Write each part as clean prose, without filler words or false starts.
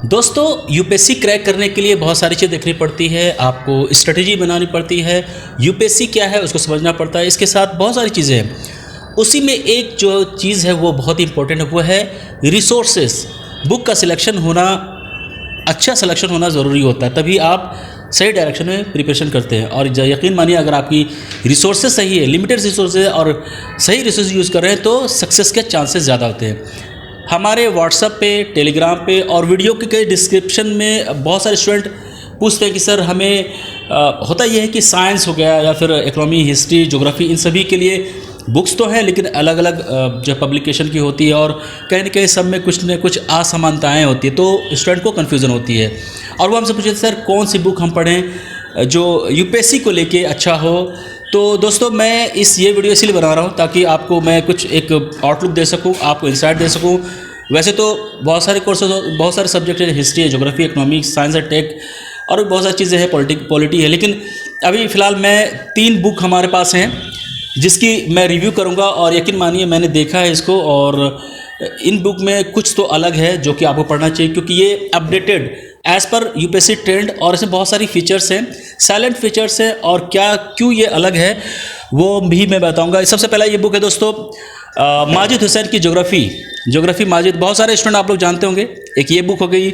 दोस्तों, UPSC crack करने के लिए बहुत सारी चीज़ देखनी पड़ती है, आपको स्ट्रेटजी बनानी पड़ती है। यूपीएससी क्या है उसको समझना पड़ता है, इसके साथ बहुत सारी चीज़ें हैं। उसी में एक जो चीज़ है वो बहुत ही इंपॉर्टेंट है, वो है रिसोर्सेस। बुक का सिलेक्शन होना, अच्छा सिलेक्शन होना ज़रूरी होता है, तभी आप सही डायरेक्शन में प्रिपरेशन करते हैं। और यकीन मानिए, अगर आपकी रिसोर्सेज सही है, लिमिटेड रिसोर्सेज और सही रिसोर्स यूज़ कर रहे हैं तो सक्सेस के चांसेस ज़्यादा होते हैं। हमारे व्हाट्सएप पे, टेलीग्राम पे और वीडियो के कई डिस्क्रिप्शन में बहुत सारे स्टूडेंट पूछते हैं कि सर हमें होता यह है कि साइंस हो गया या फिर इकोनॉमी, हिस्ट्री, ज्योग्राफी, इन सभी के लिए बुक्स तो हैं लेकिन अलग अलग जो पब्लिकेशन की होती है और कहीं ना कहीं सब में कुछ न कुछ असमानताएँ होती है, तो स्टूडेंट को कन्फ्यूज़न होती है। और वो हमसे पूछे सर कौन सी बुक हम पढ़ें जो यूपीएससी को लेके अच्छा हो। तो दोस्तों, मैं ये वीडियो इसलिए बना रहा हूँ ताकि आपको मैं कुछ एक आउटलुक दे सकूँ, आपको इंसाइट दे सकूँ। वैसे तो बहुत सारे कोर्सेज, बहुत सारे सब्जेक्ट हैं, हिस्ट्री है, geography, economics, science and tech और भी बहुत सारी चीज़ें हैं, पॉलिटी है। लेकिन अभी फ़िलहाल मैं 3 बुक हमारे पास हैं जिसकी मैं रिव्यू करूँगा। और यकीन मानिए मैंने देखा है इसको, और इन बुक में कुछ तो अलग है जो कि आपको पढ़ना चाहिए, क्योंकि ये updated as per UPSC trend और इसमें बहुत सारी फीचर्स हैं, साइलेंट फीचर्स हैं, और क्यों ये अलग है वो भी मैं बताऊंगा। सबसे पहला ये बुक है दोस्तों, माजिद हुसैन की ज्योग्राफी माजिद, बहुत सारे स्टूडेंट आप लोग जानते होंगे। एक ये बुक हो गई।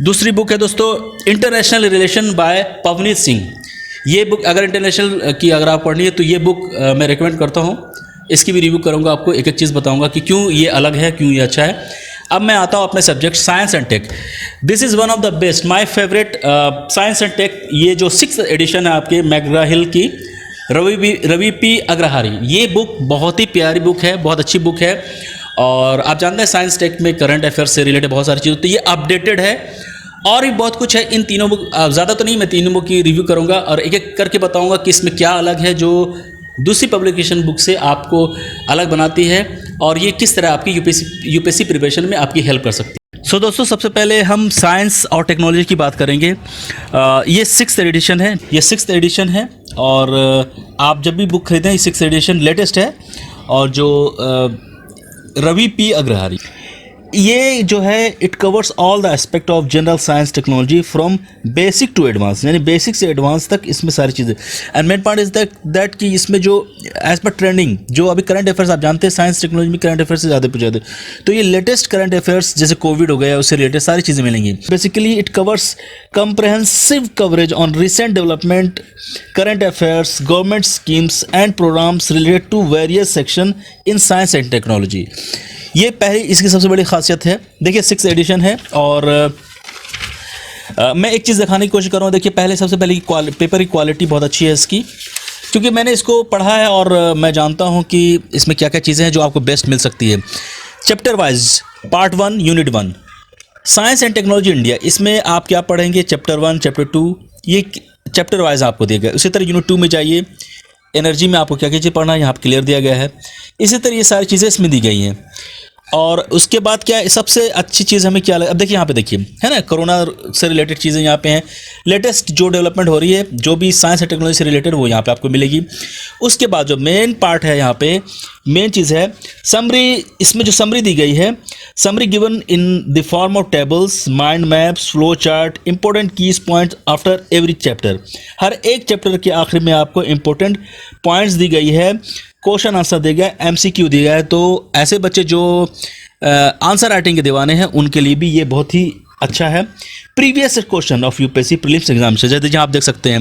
दूसरी बुक है दोस्तों international relation bye Pavneet Singh. ये बुक अगर इंटरनेशनल की अगर आप पढ़नी है तो ये बुक मैं रिकमेंड करता हूँ। इसकी भी रिव्यू करूँगा, आपको एक एक चीज़ बताऊँगा कि क्यों ये अलग है, क्यों ये अच्छा है। अब मैं आता हूँ अपने subject science and tech. This is one of the best, my favourite science and tech. ये जो 6th एडिशन है आपके मैकग्रा हिल की, रवि पी अग्रहारी, ये बुक बहुत ही प्यारी बुक है, बहुत अच्छी बुक है। और आप जानते हैं साइंस टेक में करंट अफेयर्स से रिलेटेड बहुत सारी चीज़, तो ये अपडेटेड है और भी बहुत कुछ है। इन तीनों बुक, ज़्यादा तो नहीं, मैं तीनों बुक की रिव्यू करूँगा और एक एक करके बताऊँगा कि इसमें क्या अलग है जो दूसरी पब्लिकेशन बुक से आपको अलग बनाती है, और ये किस तरह आपकी यूपीएससी प्रिपरेशन में आपकी हेल्प कर सकती है। सो दोस्तों, सबसे पहले हम साइंस और टेक्नोलॉजी की बात करेंगे। ये 6th एडिशन है, और आप जब भी बुक खरीदें, 6th एडिशन लेटेस्ट है। और जो रवि पी अग्रहारी, ये जो है it covers all the aspect of general science technology from basic to advance, यानी बेसिक से एडवांस तक इसमें सारी चीज़ें। And main point is that कि इसमें जो एज पर ट्रेंडिंग, जो अभी करंट अफेयर्स, आप जानते हैं साइंस टेक्नोलॉजी में करंट अफेयर्स से ज़्यादा पूछे जाते हैं, तो ये लेटेस्ट करंट अफेयर्स जैसे कोविड हो गया, उससे रिलेटेड सारी चीज़ें मिलेंगी। Basically it covers comprehensive coverage on recent development, current affairs, government schemes and programmes related to various section in science and technology. ये पहली इसकी सबसे बड़ी खासियत है। देखिए 6th एडिशन है, और मैं एक चीज़ दिखाने की कोशिश कर रहा हूँ। देखिए सबसे पहले पेपर की क्वालिटी बहुत अच्छी है इसकी, क्योंकि मैंने इसको पढ़ा है और मैं जानता हूँ कि इसमें क्या क्या चीज़ें हैं जो आपको बेस्ट मिल सकती है। Chapter wise, part 1, unit 1, science and technology India, इसमें आप क्या पढ़ेंगे, चैप्टर 1, चैप्टर 2, ये चैप्टर वाइज आपको दिया गया। उसी तरह यूनिट 2 में जाइए, एनर्जी में आपको क्या क्या चीज़ पढ़ना है, यहाँ पर क्लियर दिया गया है। इसी तरह ये सारी चीज़ें इसमें दी गई हैं। और उसके बाद क्या है, सबसे अच्छी चीज़ हमें क्या लगा, अब देखिए यहाँ पे देखिए, है ना, कोरोना से रिलेटेड चीज़ें यहाँ पे हैं। लेटेस्ट जो डेवलपमेंट हो रही है, जो भी साइंस एंड टेक्नोलॉजी से रिलेटेड, वो यहाँ पे आपको मिलेगी। उसके बाद जो मेन पार्ट है, यहाँ पे मेन चीज़ है समरी। इसमें जो समरी दी गई है, summary given in the form of tables, mind maps, flow chart, important keys points after every chapter. हर एक चैप्टर के आखिर में आपको इंपॉर्टेंट पॉइंट्स दी गई है, क्वेश्चन आंसर दिया गया, एमसीक्यू दिया है। तो ऐसे बच्चे जो आंसर राइटिंग के दीवाने हैं, उनके लिए भी ये बहुत ही अच्छा है। Previous question of UPSC prelims exam से, जैसे आप देख सकते हैं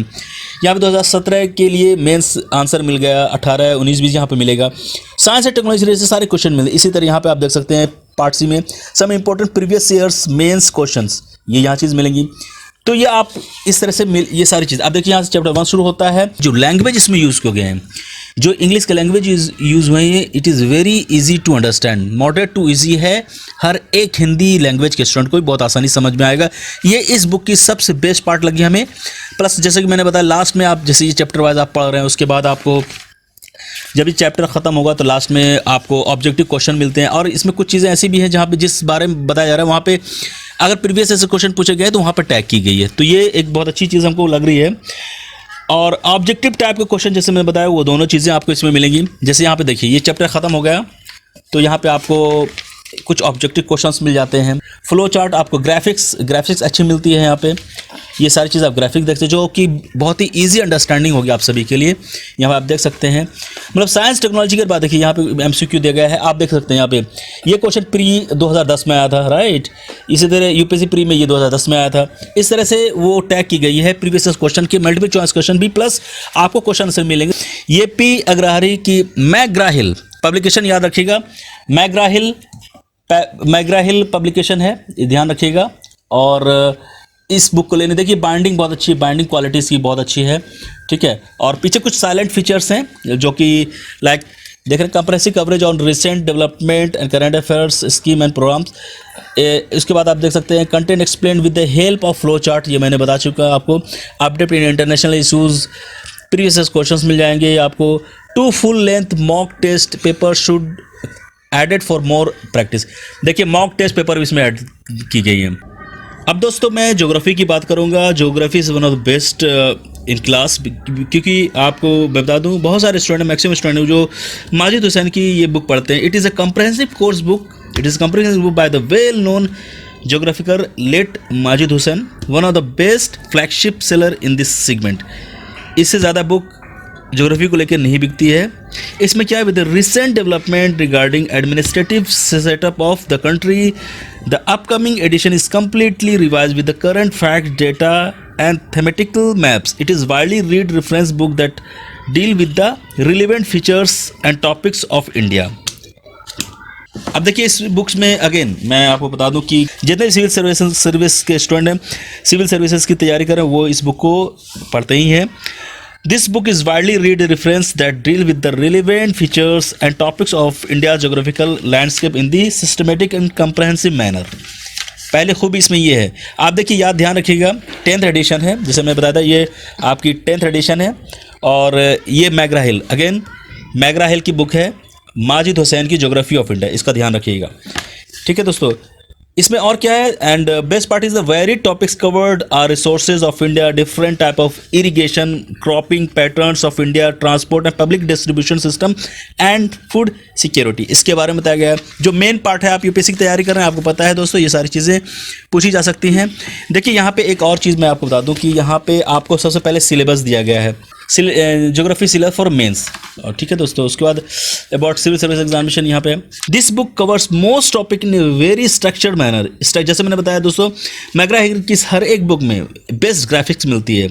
यहाँ पे 2017 के लिए मेंस आंसर मिल गया, 18, 19, 20 यहाँ पे मिलेगा। साइंस एंड टेक्नोलॉजी से सारे क्वेश्चन मिले। इसी तरह यहाँ पे आप देख सकते हैं पार्ट सी में some important previous years mains questions, ये यहाँ चीज़ मिलेंगी। तो ये आप इस तरह से ये सारी चीज़, आप देखिए यहाँ से चैप्टर 1 शुरू होता है। जो लैंग्वेज इसमें यूज़ किए गए हैं, जो इंग्लिश का लैंग्वेज यूज़ हुई है, it is very easy to understand, moderate to easy है। हर एक हिंदी लैंग्वेज के स्टूडेंट को भी बहुत आसानी समझ में आएगा। ये इस बुक की सबसे बेस्ट पार्ट लगी हमें। प्लस जैसे कि मैंने बताया, लास्ट में आप जैसे ये चैप्टर वाइज आप पढ़ रहे हैं, उसके बाद आपको जब ये चैप्टर ख़त्म होगा तो लास्ट में आपको ऑब्जेक्टिव क्वेश्चन मिलते हैं। और इसमें कुछ चीज़ें ऐसी भी हैं जहाँ पे जिस बारे में बताया जा रहा है, वहाँ पे अगर प्रीवियस ऐसे क्वेश्चन पूछे गए तो वहाँ पर टैग की गई है। तो ये एक बहुत अच्छी चीज़ हमको लग रही है। और ऑब्जेक्टिव टाइप के क्वेश्चन जैसे मैंने बताया, वो दोनों चीज़ें आपको इसमें मिलेंगी। जैसे यहाँ पे देखिए, ये चैप्टर ख़त्म हो गया, तो यहाँ पे आपको कुछ ऑब्जेक्टिव क्वेश्चंस मिल जाते हैं। फ्लो चार्ट, आपको ग्राफिक्स अच्छी मिलती है यहाँ पे। ये सारी चीज़ आप ग्राफिक देखते हैं जो कि बहुत ही इजी अंडरस्टैंडिंग होगी आप सभी के लिए। यहाँ पे आप देख सकते हैं, मतलब साइंस टेक्नोलॉजी की बात देखिए, यहाँ पे एमसीक्यू दिया गया है, आप देख सकते हैं यहाँ पे। ये क्वेश्चन प्री 2010 में आया था, राइट। इसी तरह यूपीएससी प्री में ये 2010 में आया था। इस तरह से वो टैग की गई है प्रीवियस क्वेश्चन की, मल्टीपल चॉइस क्वेश्चन भी, प्लस आपको क्वेश्चन आंसर मिलेंगे। ये पी अग्रहारी की मैग्रा-हिल पब्लिकेशन, याद रखिएगा, मैग्रा-हिल पब्लिकेशन है, ध्यान रखिएगा। और इस बुक को लेने, देखिए बाइंडिंग बहुत अच्छी है, बाइंडिंग क्वालिटी इसकी बहुत अच्छी है, ठीक है। और पीछे कुछ साइलेंट फीचर्स हैं जो कि लाइक देख रहे हैं, comprehensive coverage on recent development and current affairs scheme and programs. इसके बाद आप देख सकते हैं content explain with the help of flow chart, ये मैंने बता चुका आपको। Update in international issues, previous questions मिल जाएंगे आपको। 2 full length mock test paper should added for more practice. देखिए मॉक टेस्ट पेपर इसमें ऐड की गई है। अब दोस्तों मैं ज्योग्राफी की बात करूंगा। Geography is one of the best in class, क्योंकि आपको मैं बता दूं बहुत सारे स्टूडेंट, मैक्सिमम स्टूडेंट जो माजिद हुसैन की ये बुक पढ़ते हैं। It is a comprehensive course book, it is comprehensive book by the well known geographer late Majid Hussain, one of the best flagship seller in this segment. इससे ज़्यादा बुक ज्योग्राफी को लेकर नहीं बिकती है। इसमें क्या है, with the recent development regarding administrative setup of the country, the upcoming edition is completely revised with the current fact data and thematic maps. It is widely read reference book that deal with the relevant features and topics of India. अब देखिए इस books में again मैं आपको बता दूं कि जितने सिविल सर्विस के स्टूडेंट हैं, सिविल सर्विसेज की तैयारी करें, वो इस बुक को पढ़ते ही हैं। This book is widely read reference that deal with the relevant features and topics of India's geographical landscape in the systematic and comprehensive manner. पहले खूबी इसमें ये है, आप देखिए, याद ध्यान रखिएगा, 10th एडिशन है, जैसे मैं बताया था ये आपकी 10th एडिशन है। और ये मैग्रा-हिल, अगेन मैग्रा-हिल की बुक है, माजिद हुसैन की ज्योग्राफी ऑफ इंडिया, इसका ध्यान रखिएगा, ठीक है दोस्तों। इसमें और क्या है, and best part is the very topics covered are resources of India, different type of irrigation, cropping patterns of India, transport and public distribution system and food security, इसके बारे में बताया गया है। जो मेन पार्ट है, आप यूपीएससी की तैयारी कर रहे हैं, आपको पता है दोस्तों, ये सारी चीज़ें पूछी जा सकती हैं। देखिए यहाँ पे एक और चीज़ मैं आपको बता दूँ कि यहाँ पे आपको सबसे पहले सिलेबस दिया गया है, ज्योग्राफी सिलेबस फॉर मेंस, ठीक है दोस्तों। उसके बाद अबाउट सिविल सर्विस एग्जामिनेशन यहाँ पे this book covers most topic in very structured manner. जैसे मैंने बताया दोस्तों, मैग्रा-हिल की हर एक बुक में बेस्ट ग्राफिक्स मिलती है,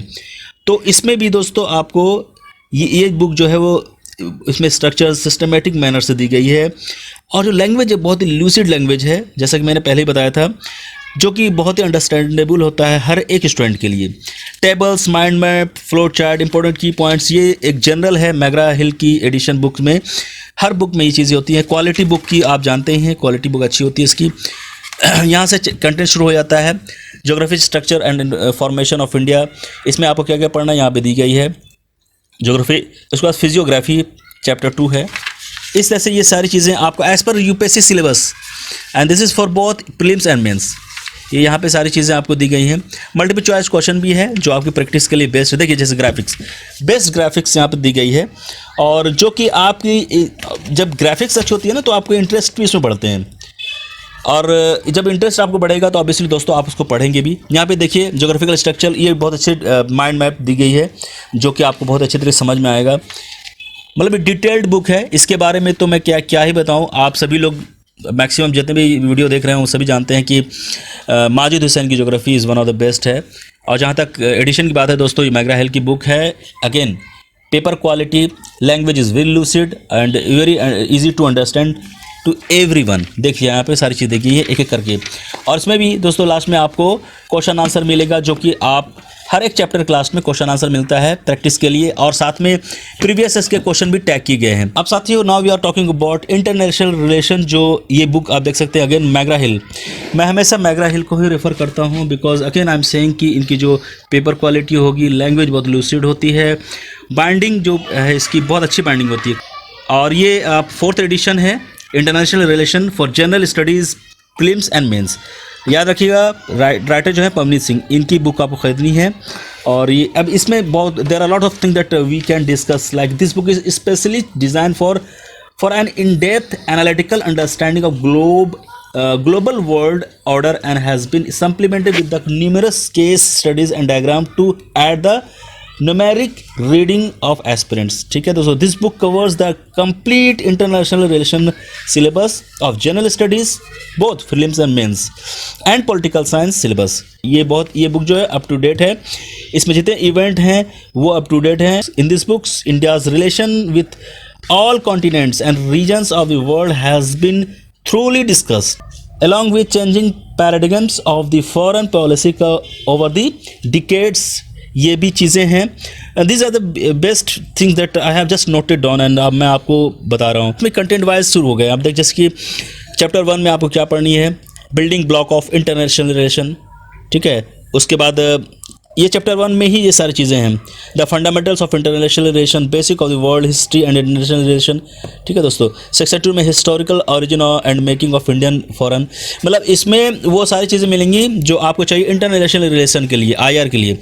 तो इसमें भी दोस्तों आपको ये बुक जो है वो इसमें स्ट्रक्चर सिस्टमेटिक मैनर से दी गई है। और जो लैंग्वेज है बहुत ही लूसिड लैंग्वेज है, जैसा कि मैंने पहले ही बताया था, जो कि बहुत ही अंडरस्टैंडेबल होता है हर एक स्टूडेंट के लिए। Tables, mind map, flow chart, important की पॉइंट्स, ये एक जनरल है मैग्रा-हिल की एडिशन बुक में। हर बुक में ये चीज़ें होती हैं। क्वालिटी बुक की आप जानते हैं, क्वालिटी बुक अच्छी होती है इसकी। यहाँ से कंटेंट शुरू हो जाता है, geography structure and formation of India, इसमें आपको क्या क्या पढ़ना है यहाँ पे दी गई है ज्योग्राफी। उसके बाद फिजियोग्राफी चैप्टर 2 है। इस तरह से ये सारी चीज़ें आपको as per UPSC syllabus, and this is for both prelims and mains, ये यहाँ पे सारी चीज़ें आपको दी गई हैं। मल्टीपल चॉइस क्वेश्चन भी है जो आपकी प्रैक्टिस के लिए बेस्ट है। देखिए जैसे ग्राफिक्स, बेस्ट ग्राफिक्स यहाँ पे दी गई है, और जो कि आपकी जब ग्राफिक्स अच्छी होती है ना, तो आपको इंटरेस्ट भी इसमें बढ़ते हैं, और जब इंटरेस्ट आपको बढ़ेगा तो ऑब्वियसली दोस्तों आप उसको पढ़ेंगे भी। यहाँ पे देखिए ज्योग्राफिकल स्ट्रक्चर, ये बहुत अच्छे माइंड मैप दी गई है जो कि आपको बहुत अच्छे तरीके से समझ में आएगा। मतलब डिटेल्ड बुक है, इसके बारे में तो मैं क्या ही बताऊँ। आप सभी लोग मैक्सिमम जितने भी वीडियो देख रहे हैं वो सभी जानते हैं कि माजिद हुसैन की geography is one of the best है। और जहाँ तक एडिशन की बात है दोस्तों, ये मैग्रा-हिल की बुक है। Again paper quality, language is very lucid and very easy to understand to everyone. देखिए यहाँ पे सारी चीज़ देखिए एक एक करके, और इसमें भी दोस्तों लास्ट में आपको क्वेश्चन आंसर मिलेगा, जो कि आप हर एक चैप्टर क्लास में क्वेश्चन आंसर मिलता है प्रैक्टिस के लिए, और साथ में प्रीवियस के क्वेश्चन भी टैग किए गए हैं। अब साथियों, now we are talking about international relation, जो ये बुक आप देख सकते हैं। अगेन मैग्रा-हिल, मैं हमेशा मैग्रा-हिल को ही रेफर करता हूँ, because again I am saying कि इनकी जो पेपर क्वालिटी होगी, लैंग्वेज बहुत लूसिड होती है, बाइंडिंग जो है इसकी बहुत अच्छी बाइंडिंग होती है। और ये 4th एडिशन है, international relation for general studies prelims and mains. याद रखिएगा, राइटर जो है पवनीत सिंह, इनकी बुक आपको ख़रीदनी है। और ये अब इसमें बहुत there are lot of thing that we can discuss, like this book is specially design for for an in-depth analytical understanding of global world order and has been supplemented with the numerous case studies and diagram to add the numeric reading of aspirants. ठीक है दोस्तों, this book covers the complete international relation syllabus of general studies both prelims and mains and political science syllabus. ये book जो है up to date है, इसमें जितने event हैं वो अप टू डेट हैं. In this books India's relation with all continents and regions of the world has been thoroughly discussed, along with changing paradigms of the foreign policy over the decades. ये भी चीज़ें हैं. These are the best things that I have just noted down and अब मैं आपको बता रहा हूँ. इसमें कंटेंट वाइज शुरू हो गए. अब देख जैसे कि चैप्टर 1 में आपको क्या पढ़नी है, building block of international relation. ठीक है, उसके बाद ये चैप्टर 1 में ही ये सारी चीज़ें हैं. The fundamentals of international relation, basic of the world history and international relation. ठीक है दोस्तों, सेक्शन 2 में historical origin and making of Indian foreign. मतलब इसमें वो सारी चीज़ें मिलेंगी जो आपको चाहिए इंटरनेशनल रिलेशन के लिए, IR के लिए.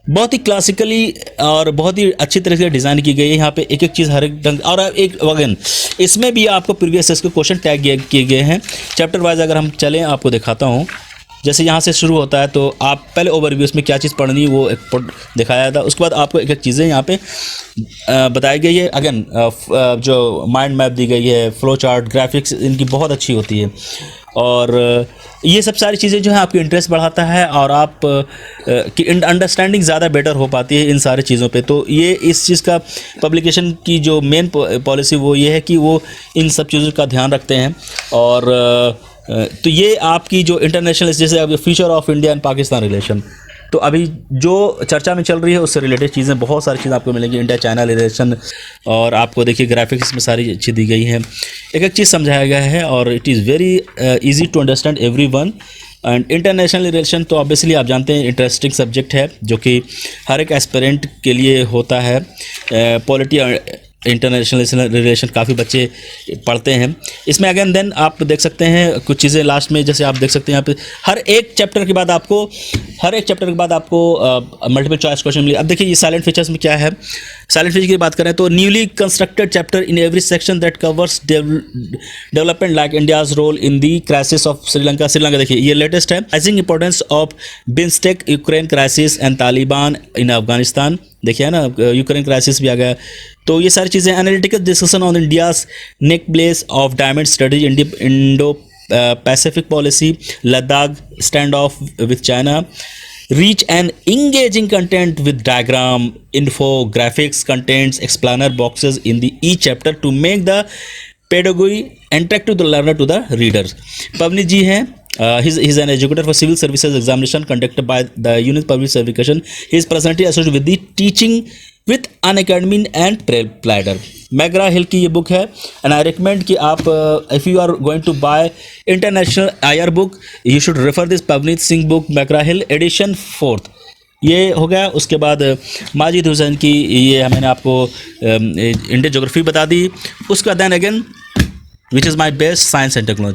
बहुत ही क्लासिकली और बहुत ही अच्छी तरह से डिज़ाइन की गई है. यहाँ पे एक एक चीज़ हर एक ढंग, और एक वगैन इसमें भी आपको प्रीवियस के क्वेश्चन टैग किए गए हैं. चैप्टर वाइज अगर हम चलें आपको दिखाता हूँ. जैसे यहाँ से शुरू होता है तो आप पहले ओवरव्यू इसमें क्या चीज़ पढ़नी वो एक दिखाया था. उसके बाद आपको एक एक चीज़ें यहाँ पे बताई गई है. अगेन जो माइंड मैप दी गई है, फ्लो चार्ट, ग्राफिक्स इनकी बहुत अच्छी होती है. और ये सब सारी चीज़ें जो है आपकी इंटरेस्ट बढ़ाता है और आप की अंडरस्टैंडिंग ज़्यादा बेटर हो पाती है इन सारी चीज़ों पे. तो ये इस चीज़ का पब्लिकेशन की जो मेन पॉलिसी वो ये है कि वो इन सब चीज़ों का ध्यान रखते हैं. और तो ये आपकी जो इंटरनेशनल, जैसे अब future of India and Pakistan relation, तो अभी जो चर्चा में चल रही है उससे रिलेटेड चीज़ें, बहुत सारी चीज़ें आपको मिलेंगी. इंडिया चाइना रिलेशन, और आपको देखिए ग्राफिक्स में सारी अच्छी दी गई हैं. एक एक चीज़ समझाया गया है और it is very easy to understand everyone. And international relation तो ऑब्वियसली आप जानते हैं इंटरेस्टिंग सब्जेक्ट है जो कि हर एक एस्पिरेंट के लिए होता है. पॉलिटी इंटरनेशनल रिलेशन काफ़ी बच्चे पढ़ते हैं. इसमें अगेन देन आप देख सकते हैं कुछ चीज़ें लास्ट में, जैसे आप देख सकते हैं यहाँ पे हर एक चैप्टर के बाद आपको मल्टीपल चॉइस क्वेश्चन मिले. अब देखिए ये साइलेंट फीचर्स में क्या है. साइलेंट फीचर की बात करें तो newly constructed chapter in every section that covers development like India's role in the crisis of Sri Lanka. देखिए ये लेटेस्ट है. Rising importance of BIMSTEC, Ukraine crisis and Taliban in Afghanistan. देखिए ना, यूक्रेन क्राइसिस भी आ गया. तो ये सारी चीज़ें. Analytical discussion on India's neck place of diamond strategy, Indo Pacific policy, Ladakh stand of with China. Reach and engaging content with diagram, infographics, contents, explainer boxes in the each chapter to make the pedagogy attractive to the learner to the readers. Pavni ji हैं. He's an educator for civil services examination conducted by the Union Public Service Education. He is presently associated with the teaching with Unacademy and Pladder. McGraw Hill की ये book है and I recommend कि आप if you are going to buy international IR book you should refer this Pavneet Singh book, McGraw Hill edition 4th. ये हो गया. उसके बाद माजिद हुसैन की ये मैंने आपको इंडियन ज्योग्राफी बता दी. उसका then again which is my best science and technology.